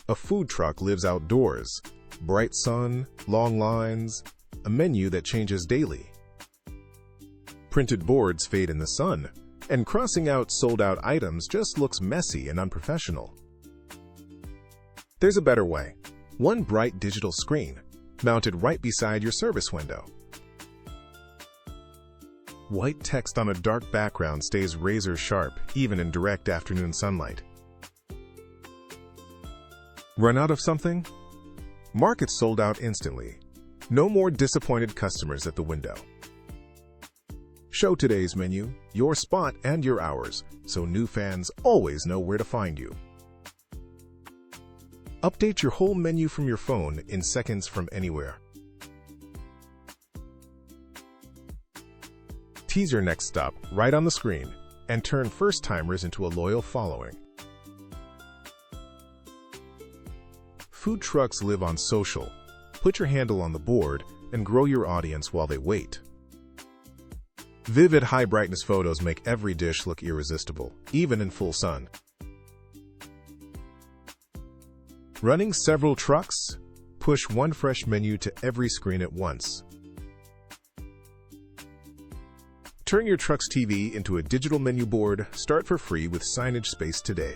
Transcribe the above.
A food truck lives outdoors. Bright sun, long lines, a menu that changes daily. Printed boards fade in the sun, and crossing out sold-out items just looks messy and unprofessional. There's a better way. One bright digital screen, mounted right beside your service window. White text on a dark background stays razor sharp, even in direct afternoon sunlight. Run out of something? Mark it sold out instantly. No more disappointed customers at the window. Show today's menu, your spot and your hours, so new fans always know where to find you. Update your whole menu from your phone in seconds from anywhere. Tease your next stop right on the screen and turn first-timers into a loyal following. Food trucks live on social. Put your handle on the board and grow your audience while they wait. Vivid high-brightness photos make every dish look irresistible, even in full sun. Running several trucks? Push one fresh menu to every screen at once. Turn your truck's TV into a digital menu board. Start for free with Signage Space today.